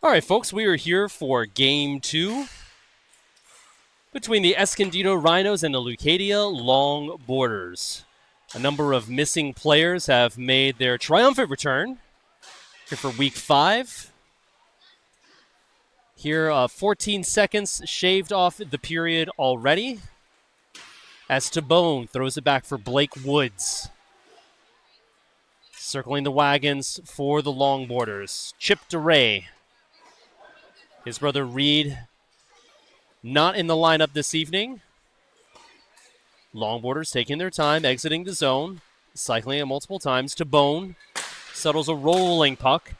All right, folks, we are here for Game 2 between the Escondido Rhinos and the Leucadia Longboarders. A number of missing players have made their triumphant return here for Week 5. Here, 14 seconds shaved off the period already as Tabone throws it back for Blake Woods. Circling the wagons for the Longboarders. Chip DeRay. His brother Reed not in the lineup this evening. Longboarders taking their time, exiting the zone, cycling it multiple times. Tabone settles a rolling puck.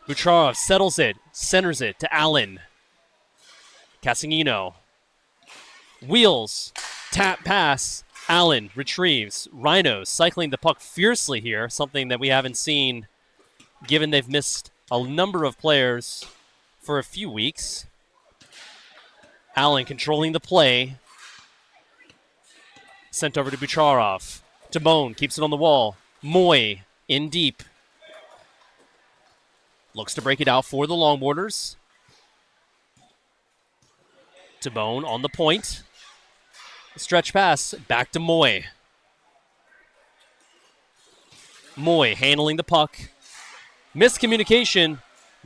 Bucharov settles it, centers it to Allen. Casangino. Wheels, tap pass. Allen retrieves. Rhinos cycling the puck fiercely here, something that we haven't seen given they've missed a number of players for a few weeks. Allen controlling the play. Sent over to Bucharov. Tabone keeps it on the wall. Moy in deep. Looks to break it out for the Longboarders. Tabone on the point. Stretch pass back to Moy. Moy handling the puck. Miscommunication.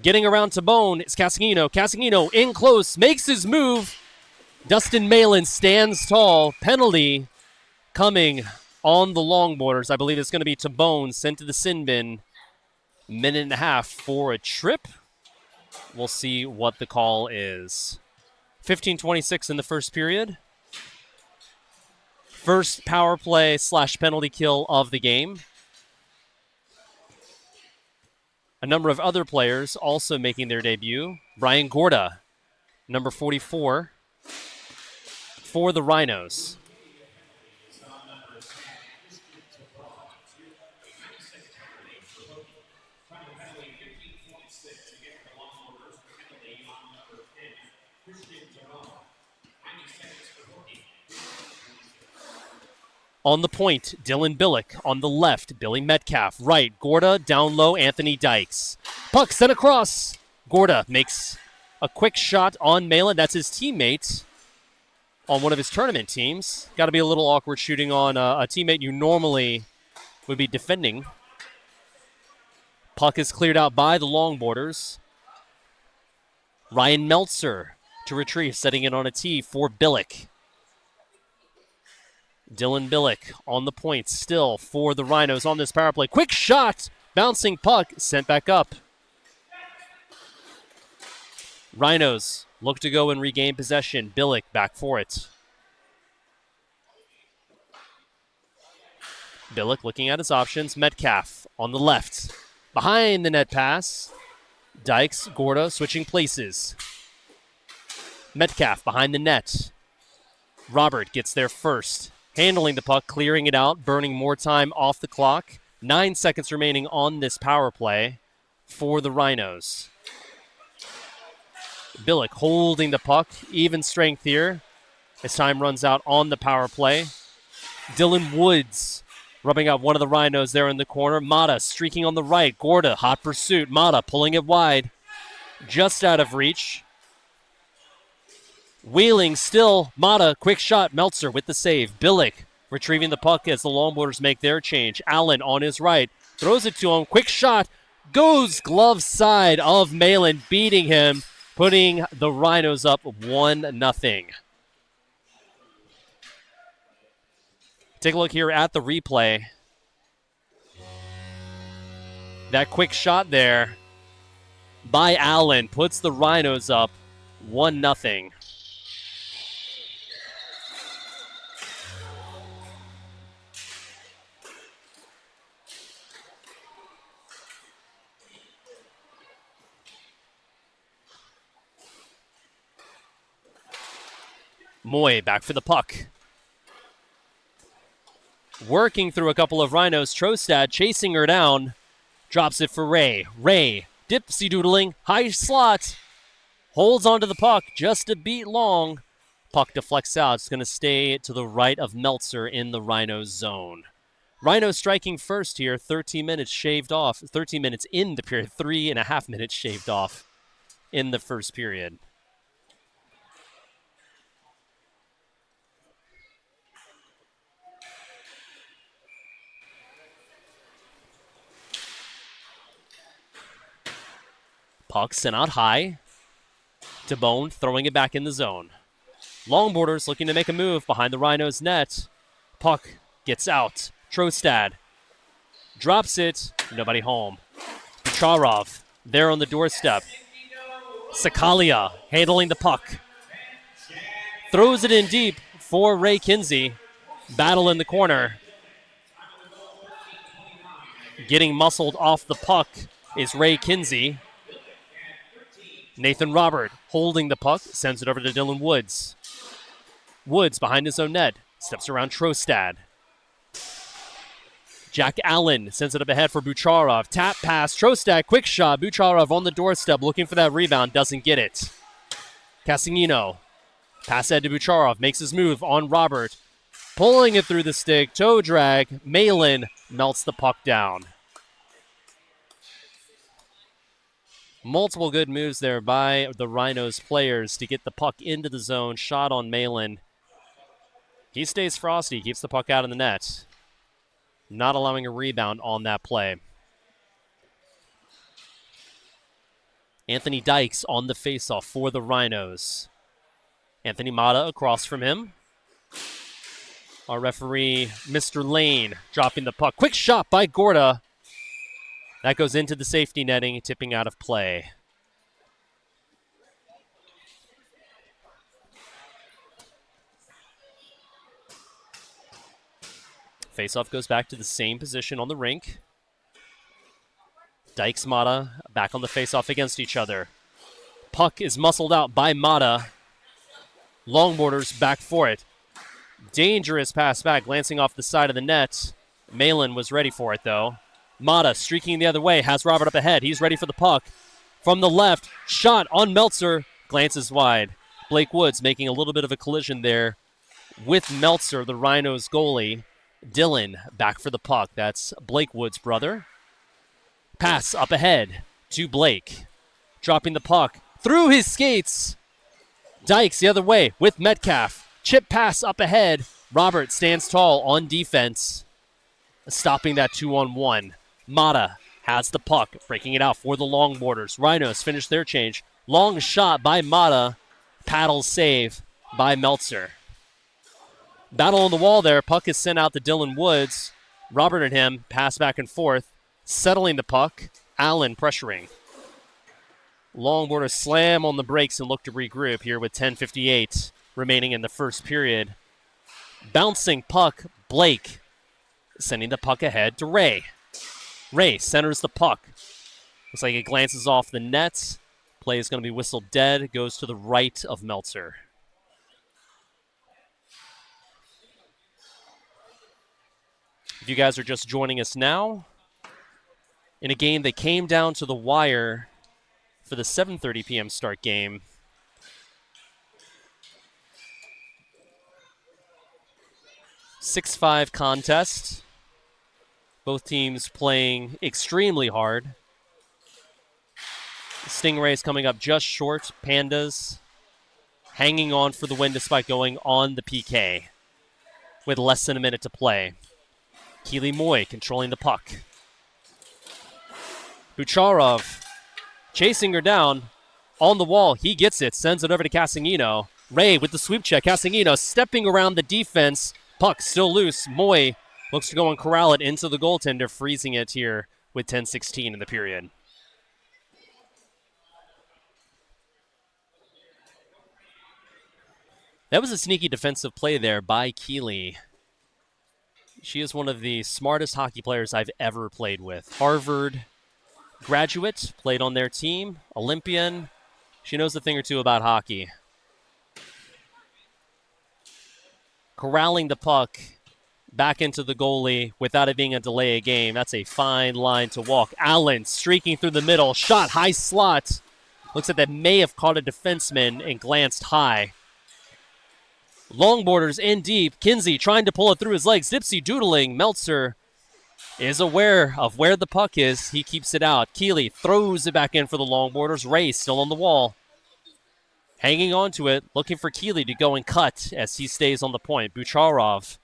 Getting around Tabone is Casangino. Casangino in close, makes his move. Dustin Malin stands tall. Penalty coming on the Longboarders. I believe it's going to be Tabone sent to the sin bin. Minute and a half for a trip. We'll see what the call is. 15:26 in the first period. First power play / penalty kill of the game. A number of other players also making their debut. Brian Gorda, number 44, for the Rhinos. On the point, Dylan Billick. On the left, Billy Metcalf. Right, Gorda. Down low, Anthony Dykes. Puck sent across. Gorda makes a quick shot on Malin. That's his teammate on one of his tournament teams. Got to be a little awkward shooting on a teammate you normally would be defending. Puck is cleared out by the Longboarders. Ryan Meltzer to retrieve, setting it on a tee for Billick. Dylan Billick on the point still for the Rhinos on this power play. Quick shot, bouncing puck, sent back up. Rhinos look to go and regain possession. Billick back for it. Billick looking at his options. Metcalf on the left. Behind the net pass. Dykes, Gorda switching places. Metcalf behind the net. Robert gets there first. Handling the puck, clearing it out, burning more time off the clock. 9 seconds remaining on this power play for the Rhinos. Billick holding the puck, even strength here as time runs out on the power play. Dylan Woods rubbing out one of the Rhinos there in the corner. Mata streaking on the right. Gorda, hot pursuit. Mata pulling it wide. Just out of reach. Wheeling still, Mata, quick shot, Meltzer with the save. Billick retrieving the puck as the Longboarders make their change. Allen on his right, throws it to him, quick shot, goes glove side of Malin, beating him, putting the Rhinos up 1-0. Take a look here at the replay. That quick shot there by Allen puts the Rhinos up 1-0. Moy back for the puck. Working through a couple of Rhinos. Trostad chasing her down. Drops it for Ray. Ray, dipsy doodling, high slot. Holds onto the puck just a beat long. Puck deflects out. It's going to stay to the right of Meltzer in the Rhinos zone. Rhinos striking first here. 13 minutes shaved off. 13 minutes in the period. 3.5 minutes shaved off. in the first period. Puck sent out high to Bone, throwing it back in the zone. Longboarders looking to make a move behind the Rhinos' net. Puck gets out. Trostad drops it. Nobody home. Kucharov there on the doorstep. Sakalia handling the puck. Throws it in deep for Ray Kinsey. Battle in the corner. Getting muscled off the puck is Ray Kinsey. Nathan Robert holding the puck, sends it over to Dylan Woods. Woods behind his own net, steps around Trostad. Jack Allen sends it up ahead for Bucharov. Tap pass, Trostad, quick shot. Bucharov on the doorstep looking for that rebound, doesn't get it. Casingino, pass ahead to Bucharov, makes his move on Robert. Pulling it through the stick, toe drag. Malin melts the puck down. Multiple good moves there by the Rhinos players to get the puck into the zone. Shot on Malin. He stays frosty, keeps the puck out of the net. Not allowing a rebound on that play. Anthony Dykes on the faceoff for the Rhinos. Anthony Mata across from him. Our referee, Mr. Lane, dropping the puck. Quick shot by Gorda. That goes into the safety netting, tipping out of play. Faceoff goes back to the same position on the rink. Dykes, Mata back on the faceoff against each other. Puck is muscled out by Mata. Longboarders back for it. Dangerous pass back, glancing off the side of the net. Malin was ready for it, though. Mata streaking the other way, has Robert up ahead. He's ready for the puck. From the left, shot on Meltzer, glances wide. Blake Woods making a little bit of a collision there with Meltzer, the Rhinos goalie. Dylan back for the puck. That's Blake Woods' brother. Pass up ahead to Blake. Dropping the puck through his skates. Dykes the other way with Metcalf. Chip pass up ahead. Robert stands tall on defense, stopping that 2-on-1. Mata has the puck, breaking it out for the Longboarders. Rhinos finish their change. Long shot by Mata. Paddle save by Meltzer. Battle on the wall there. Puck is sent out to Dylan Woods. Robert and him pass back and forth. Settling the puck. Allen pressuring. Longboarders slam on the brakes and look to regroup here with 10:58 remaining in the first period. Bouncing puck, Blake sending the puck ahead to Ray. Ray centers the puck. Looks like it glances off the net. Play is going to be whistled dead. Goes to the right of Meltzer. If you guys are just joining us now, in a game that came down to the wire for the 7:30 p.m. start game, (6-5) contest. Both teams playing extremely hard. Stingrays coming up just short. Pandas hanging on for the win despite going on the PK with less than a minute to play. Keely Moy controlling the puck. Bucharov chasing her down on the wall. He gets it, sends it over to Casingino. Ray with the sweep check. Casingino stepping around the defense. Puck still loose. Moy looks to go and corral it into the goaltender, freezing it here with 10:16 in the period. That was a sneaky defensive play there by Keely. She is one of the smartest hockey players I've ever played with. Harvard graduate, played on their team, Olympian. She knows a thing or two about hockey. Corralling the puck back into the goalie without it being a delay of game. That's a fine line to walk. Allen streaking through the middle. Shot, high slot. Looks like that may have caught a defenseman and glanced high. Longboarders in deep. Kinsey trying to pull it through his legs. Dipsy doodling. Meltzer is aware of where the puck is. He keeps it out. Keeley throws it back in for the Longboarders. Ray still on the wall. Hanging on to it, looking for Keeley to go and cut as he stays on the point. Bucharov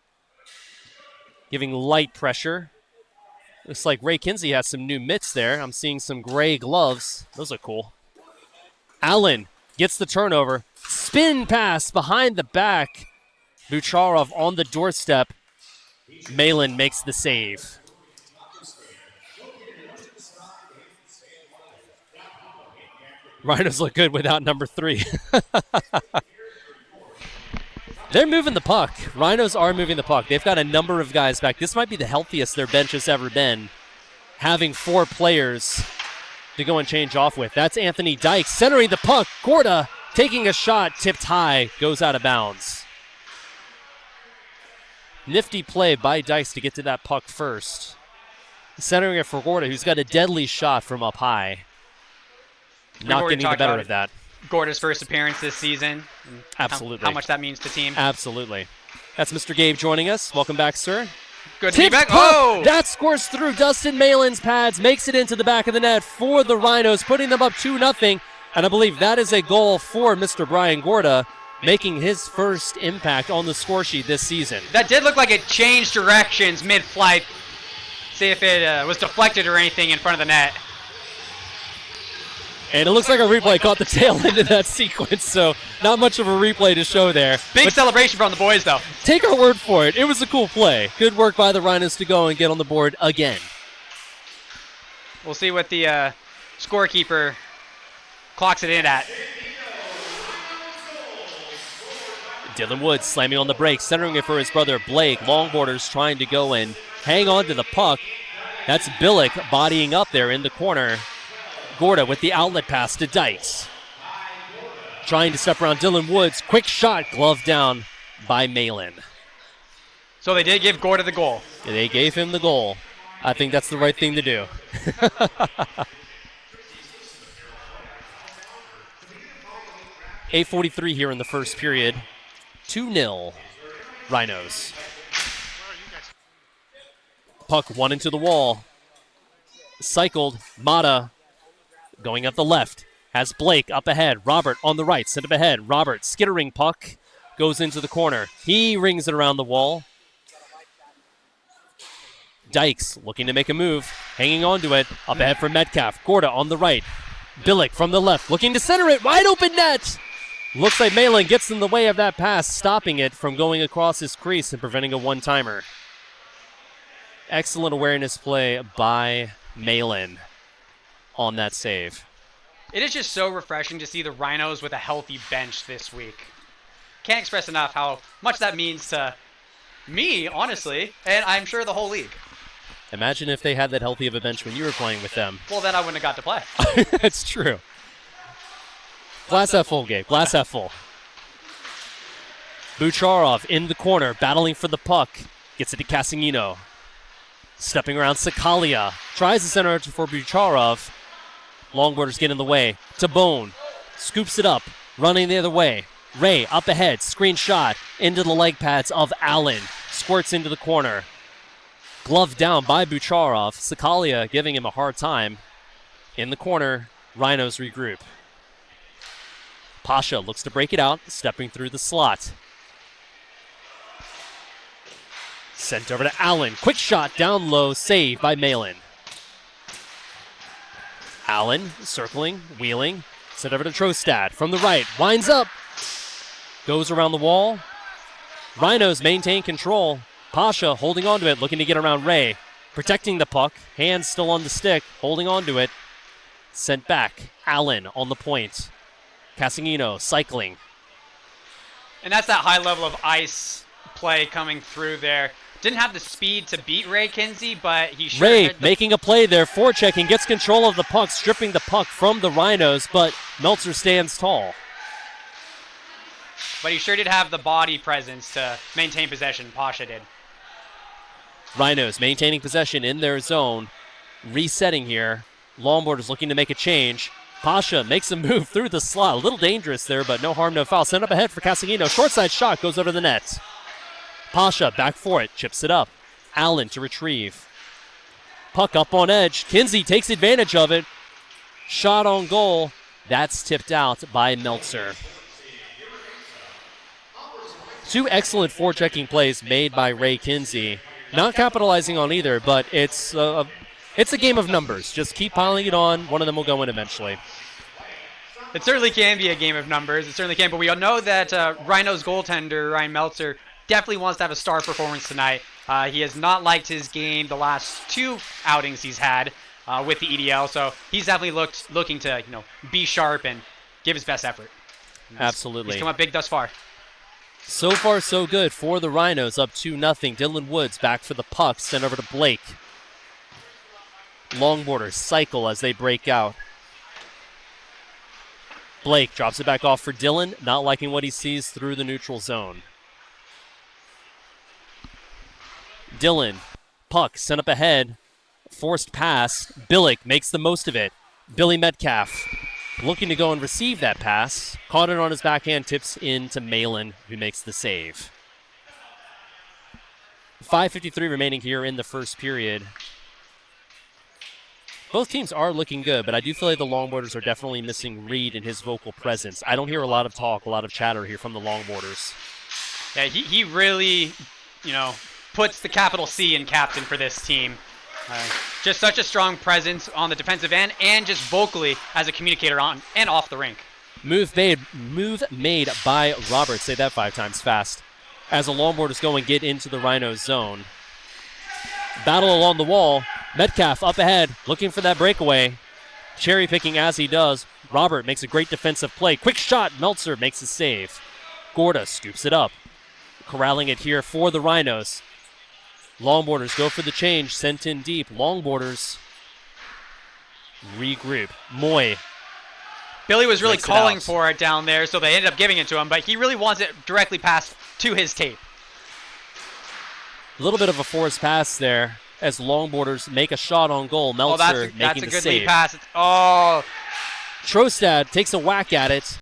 giving light pressure. Looks like Ray Kinsey has some new mitts there. I'm seeing some gray gloves. Those are cool. Allen gets the turnover. Spin pass behind the back. Bucharov on the doorstep. Malin makes the save. Rhinos look good without number 3. They're moving the puck. Rhinos are moving the puck. They've got a number of guys back. This might be the healthiest their bench has ever been, having 4 players to go and change off with. That's Anthony Dykes centering the puck. Gorda taking a shot, tipped high, goes out of bounds. Nifty play by Dykes to get to that puck first. Centering it for Gorda, who's got a deadly shot from up high. Not getting the better of that. Gorda's first appearance this season. Absolutely. How much that means to the team. Absolutely. That's Mr. Gabe joining us. Welcome back, sir. Good to be back. Oh! That scores through Dustin Malin's pads, makes it into the back of the net for the Rhinos, putting them up 2-0. And I believe that is a goal for Mr. Brian Gorda, making his first impact on the score sheet this season. That did look like it changed directions mid-flight. See if it was deflected or anything in front of the net. And it looks like a replay caught the tail end of that sequence, so not much of a replay to show there. Big celebration from the boys, though. Take our word for it. It was a cool play. Good work by the Rhinos to go and get on the board again. We'll see what the scorekeeper clocks it in at. Dylan Woods slamming on the brakes, centering it for his brother Blake. Longboarders trying to go and hang on to the puck. That's Billick bodying up there in the corner. Gorda with the outlet pass to Dykes. Trying to step around Dylan Woods. Quick shot, glove down by Malin. So they did give Gorda the goal. They gave him the goal. I think that's the right thing to do. .8:43 here in the first period. 2-0 Rhinos. Puck one into the wall. Cycled. Mata going up the left. Has Blake up ahead. Robert on the right. Sent up ahead. Robert skittering puck. Goes into the corner. He rings it around the wall. Dykes looking to make a move. Hanging on to it. Up ahead for Metcalf. Gorda on the right. Billick from the left. Looking to center it. Wide open net. Looks like Malin gets in the way of that pass, stopping it from going across his crease and preventing a one-timer. Excellent awareness play by Malin on that save. It is just so refreshing to see the Rhinos with a healthy bench this week. Can't express enough how much that means to me, honestly, and I'm sure the whole league. Imagine if they had that healthy of a bench when you were playing with them. Well, then I wouldn't have got to play. That's true. Glass half full, Gabe. Glass half full. Bucharov in the corner, battling for the puck. Gets it to Casingino. Stepping around Sakalia. Tries to center it for Bucharov. Longboarders get in the way. To Bone. Scoops it up. Running the other way. Ray up ahead. Screen shot into the leg pads of Allen. Squirts into the corner. Glove down by Bucharov. Sakalia giving him a hard time. In the corner, Rhinos regroup. Pasha looks to break it out, stepping through the slot. Sent over to Allen. Quick shot down low, save by Malin. Allen circling, wheeling. Sent over to Trostad from the right. Winds up. Goes around the wall. Rhinos maintain control. Pasha holding on to it, looking to get around Ray. Protecting the puck. Hands still on the stick, holding on to it. Sent back. Allen on the point. Casingino cycling. And that's that high level of ice play coming through there. Didn't have the speed to beat Ray Kinsey, but he sure Ray making a play there, forechecking, gets control of the puck, stripping the puck from the Rhinos, but Meltzer stands tall. But he sure did have the body presence to maintain possession. Pasha did. Rhinos maintaining possession in their zone. Resetting here. Longboarders looking to make a change. Pasha makes a move through the slot. A little dangerous there, but no harm, no foul. Sent up ahead for Casingino. Short side shot goes over the net. Pasha back for it. Chips it up. Allen to retrieve. Puck up on edge. Kinsey takes advantage of it. Shot on goal. That's tipped out by Meltzer. Two excellent forechecking plays made by Ray Kinsey. Not capitalizing on either, but it's a game of numbers. Just keep piling it on. One of them will go in eventually. It certainly can be a game of numbers. It certainly can. But we all know that Rhinos goaltender Ryan Meltzer definitely wants to have a star performance tonight. He has not liked his game the last two outings he's had with the EDL. So he's definitely looking to be sharp and give his best effort. Absolutely. He's come up big thus far. So far, so good for the Rhinos, up 2-0. Dylan Woods back for the puck, sent over to Blake. Longboarders cycle as they break out. Blake drops it back off for Dylan, not liking what he sees through the neutral zone. Dylan, puck sent up ahead, forced pass. Billick makes the most of it. Billy Metcalf looking to go and receive that pass. Caught it on his backhand, tips into Malin, who makes the save. 5:53 remaining here in the first period. Both teams are looking good, but I do feel like the Longboarders are definitely missing Reed in his vocal presence. I don't hear a lot of talk, a lot of chatter here from the Longboarders. Yeah, he really, puts the capital C in captain for this team. Just such a strong presence on the defensive end and just vocally as a communicator on and off the rink. Move made by Robert. Say that 5 times fast. As the Longboarders go and get into the Rhinos zone. Battle along the wall. Metcalf up ahead, looking for that breakaway. Cherry picking as he does. Robert makes a great defensive play. Quick shot. Meltzer makes a save. Gorda scoops it up. Corralling it here for the Rhinos. Longboarders go for the change. Sent in deep. Longboarders regroup. Moy. Billy was really calling for it down there, so they ended up giving it to him, but he really wants it directly passed to his tape. A little bit of a forced pass there as Longboarders make a shot on goal. Meltzer making the save. That's a good lead pass. Oh. Trostad takes a whack at it.